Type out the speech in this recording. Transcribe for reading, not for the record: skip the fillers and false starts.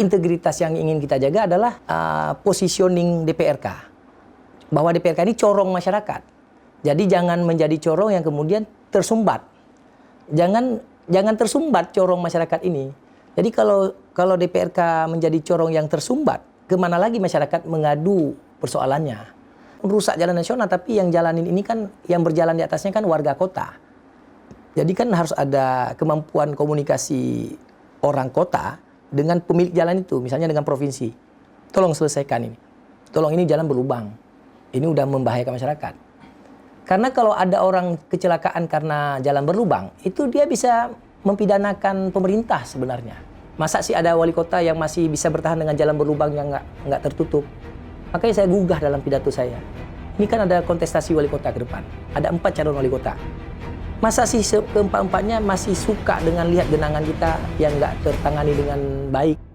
integritas yang ingin kita jaga adalah positioning DPRK. Bahwa DPRK ini corong masyarakat. Jadi jangan menjadi corong yang kemudian tersumbat. Jangan tersumbat corong masyarakat ini. Jadi kalau DPRK menjadi corong yang tersumbat, kemana lagi masyarakat mengadu persoalannya? Rusak jalan nasional, tapi yang jalanin ini kan, yang berjalan di atasnya kan warga kota. Jadi kan harus ada kemampuan komunikasi orang kota dengan pemilik jalan itu, misalnya dengan provinsi. Tolong selesaikan ini. Tolong, ini jalan berlubang. Ini udah membahayakan masyarakat. Karena kalau ada orang kecelakaan karena jalan berlubang, itu dia bisa mempidanakan pemerintah sebenarnya. Masa sih ada wali kota yang masih bisa bertahan dengan jalan berlubang yang nggak tertutup? Makanya saya gugah dalam pidato saya. Ini kan ada kontestasi wali kota ke depan. Ada 4 calon wali kota. Masa sih keempat-empatnya masih suka dengan lihat genangan kita yang nggak tertangani dengan baik?